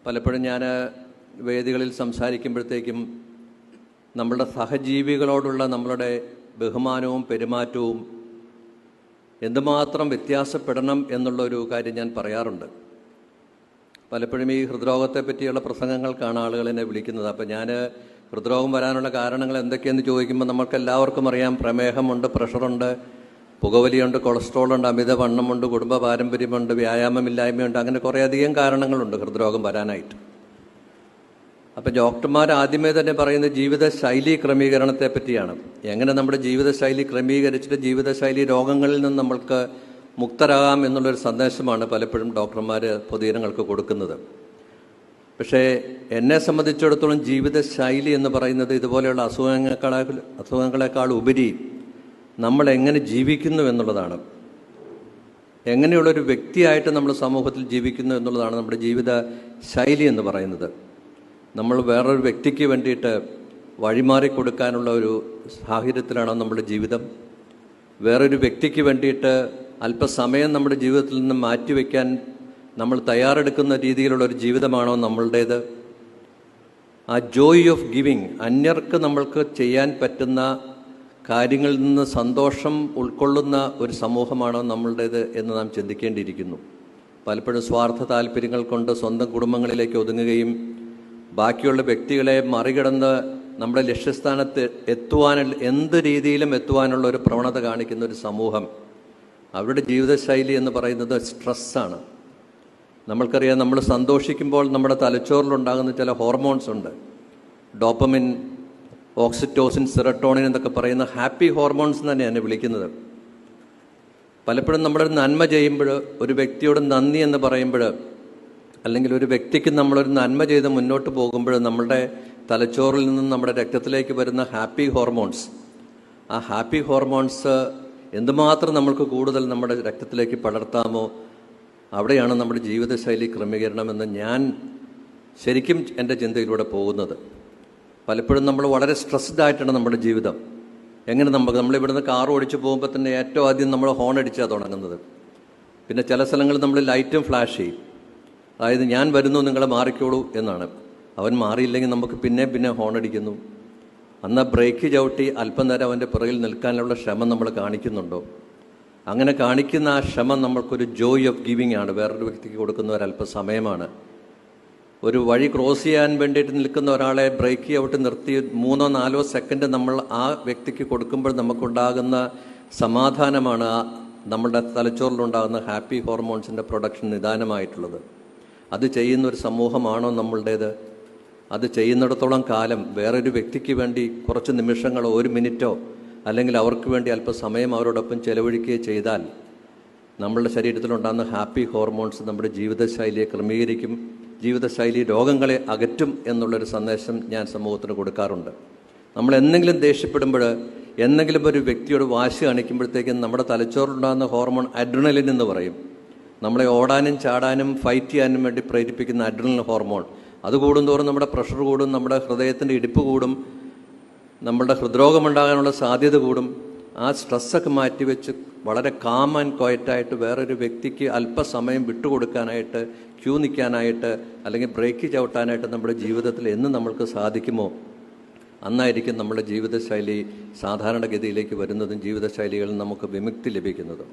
പലപ്പോഴും ഞാൻ വേദികളിൽ സംസാരിക്കുമ്പോഴത്തേക്കും നമ്മളുടെ സഹജീവികളോടുള്ള നമ്മളുടെ ബഹുമാനവും പെരുമാറ്റവും എന്തുമാത്രം വ്യത്യാസപ്പെടണം എന്നുള്ളൊരു കാര്യം ഞാൻ പറയാറുണ്ട്. പലപ്പോഴും ഈ ഹൃദ്രോഗത്തെ പറ്റിയുള്ള പ്രസംഗങ്ങൾക്കാണ് ആളുകൾ എന്നെ വിളിക്കുന്നത്. അപ്പോൾ ഞാൻ ഹൃദ്രോഗം വരാനുള്ള കാരണങ്ങൾ എന്തൊക്കെയെന്ന് ചോദിക്കുമ്പോൾ നമുക്കെല്ലാവർക്കും അറിയാം. പ്രമേഹമുണ്ട്, പ്രഷറുണ്ട്, പുകവലിയുണ്ട്, കൊളസ്ട്രോളുണ്ട്, അമിതവണ്ണമുണ്ട്, കുടുംബ പാരമ്പര്യമുണ്ട്, വ്യായാമമില്ലായ്മയുണ്ട്, അങ്ങനെ കുറേയധികം കാരണങ്ങളുണ്ട് ഹൃദ്രോഗം വരാനായിട്ട്. അപ്പം ഡോക്ടർമാർ ആദ്യമേ തന്നെ പറയുന്നത് ജീവിതശൈലി ക്രമീകരണത്തെ പറ്റിയാണ്. എങ്ങനെ നമ്മുടെ ജീവിതശൈലി ക്രമീകരിച്ചിട്ട് ജീവിതശൈലി രോഗങ്ങളിൽ നിന്ന് നമ്മൾക്ക് മുക്തരാകാം എന്നുള്ളൊരു സന്ദേശമാണ് പലപ്പോഴും ഡോക്ടർമാർ പൊതുജനങ്ങൾക്ക് കൊടുക്കുന്നത്. പക്ഷേ എന്നെ സംബന്ധിച്ചിടത്തോളം ജീവിതശൈലി എന്ന് പറയുന്നത് ഇതുപോലെയുള്ള അസുഖങ്ങളെക്കാൾ ഉപരി നമ്മൾ എങ്ങനെ ജീവിക്കുന്നു എന്നുള്ളതാണ്. എങ്ങനെയുള്ളൊരു വ്യക്തിയായിട്ട് നമ്മൾ സമൂഹത്തിൽ ജീവിക്കുന്നു എന്നുള്ളതാണ് നമ്മുടെ ജീവിത ശൈലി എന്ന് പറയുന്നത്. നമ്മൾ വേറൊരു വ്യക്തിക്ക് വേണ്ടിയിട്ട് വഴിമാറി കൊടുക്കാനുള്ള ഒരു സാഹചര്യത്തിലാണോ നമ്മുടെ ജീവിതം? വേറൊരു വ്യക്തിക്ക് വേണ്ടിയിട്ട് അല്പസമയം നമ്മുടെ ജീവിതത്തിൽ നിന്ന് മാറ്റിവെക്കാൻ നമ്മൾ തയ്യാറെടുക്കുന്ന രീതിയിലുള്ള ഒരു ജീവിതമാണോ നമ്മളുടേത്? ആ ജോയ് ഓഫ് ഗിവിങ്, അന്യർക്ക് നമ്മൾക്ക് ചെയ്യാൻ പറ്റുന്ന കാര്യങ്ങളിൽ നിന്ന് സന്തോഷം ഉൾക്കൊള്ളുന്ന ഒരു സമൂഹമാണോ നമ്മളുടേത് എന്ന് നാം ചിന്തിക്കേണ്ടിയിരിക്കുന്നു. പലപ്പോഴും സ്വാർത്ഥ താല്പര്യങ്ങൾ കൊണ്ട് സ്വന്തം കുടുംബങ്ങളിലേക്ക് ഒതുങ്ങുകയും ബാക്കിയുള്ള വ്യക്തികളെ മറികടന്ന് നമ്മുടെ ലക്ഷ്യസ്ഥാനത്ത് എന്ത് രീതിയിലും എത്തുവാനുള്ള ഒരു പ്രവണത കാണിക്കുന്ന ഒരു സമൂഹം, അവരുടെ ജീവിതശൈലി എന്ന് പറയുന്നത് സ്ട്രെസ്സാണ്. നമ്മൾക്കറിയാം, നമ്മൾ സന്തോഷിക്കുമ്പോൾ നമ്മുടെ തലച്ചോറിലുണ്ടാകുന്ന ചില ഹോർമോൺസ് ഉണ്ട്. ഡോപ്പമിൻ, ഓക്സിറ്റോസിൻ, സെറട്ടോണിൻ എന്നൊക്കെ പറയുന്ന ഹാപ്പി ഹോർമോൺസ് തന്നെയാണ് വിളിക്കുന്നത്. പലപ്പോഴും നമ്മളൊരു നന്മ ചെയ്യുമ്പോൾ, ഒരു വ്യക്തിയോട് നന്ദി എന്ന് പറയുമ്പോൾ, അല്ലെങ്കിൽ ഒരു വ്യക്തിക്ക് നമ്മളൊരു നന്മ ചെയ്ത് മുന്നോട്ട് പോകുമ്പോൾ നമ്മളുടെ തലച്ചോറിൽ നിന്നും നമ്മുടെ രക്തത്തിലേക്ക് വരുന്ന ഹാപ്പി ഹോർമോൺസ്, ആ ഹാപ്പി ഹോർമോൺസ് എന്തുമാത്രം നമ്മൾക്ക് കൂടുതൽ നമ്മുടെ രക്തത്തിലേക്ക് പടർത്താമോ അവിടെയാണ് നമ്മുടെ ജീവിതശൈലി ക്രമീകരണമെന്ന് ഞാൻ ശരിക്കും എൻ്റെ ചിന്തയിലൂടെ പോകുന്നത്. പലപ്പോഴും നമ്മൾ വളരെ സ്ട്രെസ്ഡ് ആയിട്ടാണ് നമ്മുടെ ജീവിതം. എങ്ങനെ നമ്മളിവിടുന്ന് കാർ ഓടിച്ച് പോകുമ്പോൾ തന്നെ ഏറ്റവും ആദ്യം നമ്മൾ ഹോൺ അടിച്ചാണ് തുടങ്ങുന്നത്. പിന്നെ ചില സ്ഥലങ്ങളിൽ നമ്മൾ ലൈറ്റും ഫ്ലാഷ് ചെയ്യും. അതായത് ഞാൻ വരുന്നു, നിങ്ങൾ മാറിക്കോളൂ എന്നാണ്. അവൻ മാറിയില്ലെങ്കിൽ നമുക്ക് പിന്നെ ഹോൺ അടിക്കുന്നു. അന്ന് ബ്രേക്ക് ചവിട്ടി അല്പം നേരം അവൻ്റെ പിറകിൽ നിൽക്കാനുള്ള ശ്രമം നമ്മൾ കാണിക്കുന്നുണ്ടോ? അങ്ങനെ കാണിക്കുന്ന ആ ശ്രമം നമ്മൾക്കൊരു ജോയ് ഓഫ് ഗിവിങ് ആണ്. വേറൊരു വ്യക്തിക്ക് കൊടുക്കുന്ന ഒരല്പസമയമാണ്. ഒരു വഴി ക്രോസ് ചെയ്യാൻ വേണ്ടിയിട്ട് നിൽക്കുന്ന ഒരാളെ ബ്രേക്ക് ചവിട്ടി നിർത്തി 3-4 സെക്കൻഡ് നമ്മൾ ആ വ്യക്തിക്ക് കൊടുക്കുമ്പോൾ നമുക്കുണ്ടാകുന്ന സമാധാനമാണ് നമ്മുടെ തലച്ചോറിലുണ്ടാകുന്ന ഹാപ്പി ഹോർമോൺസിൻ്റെ പ്രൊഡക്ഷൻ നിദാനമായിട്ടുള്ളത്. അത് ചെയ്യുന്നൊരു സമൂഹമാണോ നമ്മളുടേത്? അത് ചെയ്യുന്നിടത്തോളം കാലം വേറൊരു വ്യക്തിക്ക് വേണ്ടി കുറച്ച് നിമിഷങ്ങളോ 1 മിനിറ്റോ അല്ലെങ്കിൽ അവർക്ക് വേണ്ടി അല്പസമയം അവരോടൊപ്പം ചെലവഴിക്കുകയോ ചെയ്താൽ നമ്മളുടെ ശരീരത്തിലുണ്ടാകുന്ന ഹാപ്പി ഹോർമോൺസ് നമ്മുടെ ജീവിതശൈലിയെ ക്രമീകരിക്കും, ജീവിതശൈലി രോഗങ്ങളെ അകറ്റും എന്നുള്ളൊരു സന്ദേശം ഞാൻ സമൂഹത്തിന് കൊടുക്കാറുണ്ട്. നമ്മൾ എന്തെങ്കിലും ദേഷ്യപ്പെടുമ്പോൾ, എന്തെങ്കിലും ഒരു വ്യക്തിയോട് വാശി കാണിക്കുമ്പോഴത്തേക്കും നമ്മുടെ തലച്ചോറിലുണ്ടാകുന്ന ഹോർമോൺ അഡ്രിനലിൻ എന്ന് പറയും. നമ്മളെ ഓടാനും ചാടാനും ഫൈറ്റ് ചെയ്യാനും വേണ്ടി പ്രേരിപ്പിക്കുന്ന അഡ്രിനൽ ഹോർമോൺ, അത് കൂടുന്തോറും നമ്മുടെ പ്രഷർ കൂടും, നമ്മുടെ ഹൃദയത്തിൻ്റെ ഇടിപ്പ് കൂടും, നമ്മുടെ ഹൃദ്രോഗമുണ്ടാകാനുള്ള സാധ്യത കൂടും. ആ സ്ട്രെസ്സൊക്കെ മാറ്റിവെച്ച് വളരെ കാം ആൻഡ് ക്വയറ്റായിട്ട് വേറൊരു വ്യക്തിക്ക് അല്പസമയം വിട്ടുകൊടുക്കാനായിട്ട്, ക്യൂ നിൽക്കാനായിട്ട്, അല്ലെങ്കിൽ ബ്രേക്ക് ചവിട്ടാനായിട്ട് നമ്മുടെ ജീവിതത്തിൽ എന്ന് നമ്മൾക്ക് സാധിക്കുമോ അന്നായിരിക്കും നമ്മുടെ ജീവിതശൈലി സാധാരണഗതിയിലേക്ക് വരുന്നതും ജീവിതശൈലികളിൽ നമുക്ക് വിമുക്തി ലഭിക്കുന്നതും.